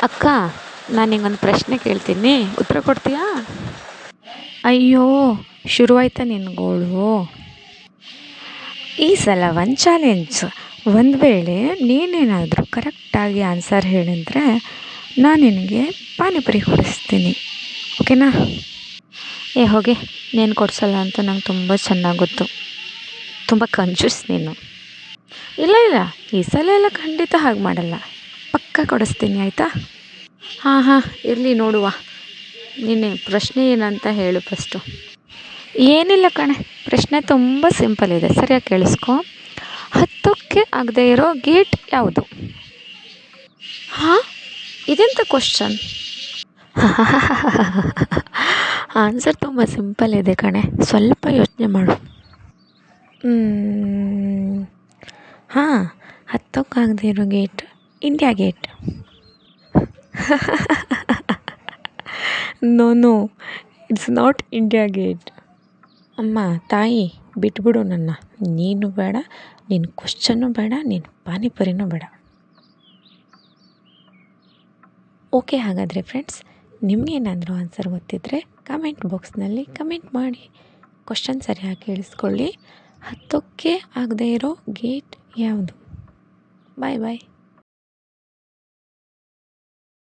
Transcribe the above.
ಅಕ್ಕ, ನಾನು ನಿಂಗೊಂದು ಪ್ರಶ್ನೆ ಕೇಳ್ತೀನಿ, ಉತ್ತರ ಕೊಡ್ತೀಯಾ? ಅಯ್ಯೋ, ಶುರುವಾಯ್ತಾ ನಿನ್ನ ಗೋಳು? ಈ ಸಲ ಒಂದು ಚಾಲೆಂಜ್. ಒಂದು ವೇಳೆ ನೀನೇನಾದರೂ ಕರೆಕ್ಟಾಗಿ ಆನ್ಸರ್ ಹೇಳಿದ್ರೆ ನಾನು ನಿನಗೆ ಪಾನಿಪುರಿ ಕೊಡಿಸ್ತೀನಿ. ಓಕೆನಾ? ಹೋಗಿ, ನೀನು ಕೊಡಿಸಲ್ಲ ಅಂತ ನಂಗೆ ತುಂಬ ಚೆನ್ನಾಗಿ ಗೊತ್ತು. ತುಂಬ ಕಂಜೂಸ್ ನೀನು. ಇಲ್ಲ ಇಲ್ಲ, ಈ ಸಲ ಎಲ್ಲ ಖಂಡಿತ ಹಾಗೆ ಮಾಡಲ್ಲ. ಪಕ್ಕ ಕೊಡಿಸ್ತೀನಿ, ಆಯಿತಾ? ಹಾಂ ಹಾಂ, ಇರಲಿ ನೋಡುವ. ನಿನ್ನೆ ಪ್ರಶ್ನೆ ಏನಂತ ಹೇಳು ಫಸ್ಟು. ಏನಿಲ್ಲ ಕಣೆ, ಪ್ರಶ್ನೆ ತುಂಬ ಸಿಂಪಲ್ ಇದೆ, ಸರಿಯಾಗಿ ಕೇಳಿಸ್ಕೊ. ಹತ್ತಕ್ಕೆ ಆಗದೆ ಇರೋ ಗೇಟ್ ಯಾವುದು? ಹಾಂ, ಇದೆಂಥ ಕ್ವಶನ್? ಆನ್ಸರ್ ತುಂಬ ಸಿಂಪಲ್ ಇದೆ ಕಣೆ, ಸ್ವಲ್ಪ ಯೋಚನೆ ಮಾಡು. ಹಾಂ, ಹತ್ತಕ್ಕಾಗದೆ ಇರೋ gate India gate. No, it's not India gate. ಅಮ್ಮ ತಾಯಿ, ಬಿಟ್ಬಿಡು ನನ್ನ. ನೀನು ಬೇಡ, ನಿನ್ನ ಕ್ವಶನ್ನು ಬೇಡ, ನಿನ್ನ ಪಾನಿಪುರಿನೂ ಬೇಡ. ಓಕೆ, ಹಾಗಾದರೆ ಫ್ರೆಂಡ್ಸ್, ನಿಮಗೇನಾದರೂ ಆನ್ಸರ್ ಗೊತ್ತಿದ್ದರೆ ಕಮೆಂಟ್ ಬಾಕ್ಸ್ನಲ್ಲಿ ಕಮೆಂಟ್ ಮಾಡಿ. ಕ್ವಶನ್ ಸರಿಯಾಗಿ ಕೇಳಿಸ್ಕೊಳ್ಳಿ. ಹತ್ತಕ್ಕೆ ಆಗದೆ ಇರೋ ಗೇಟ್ ಯಾವುದು? ಬಾಯ್ ಬಾಯ್.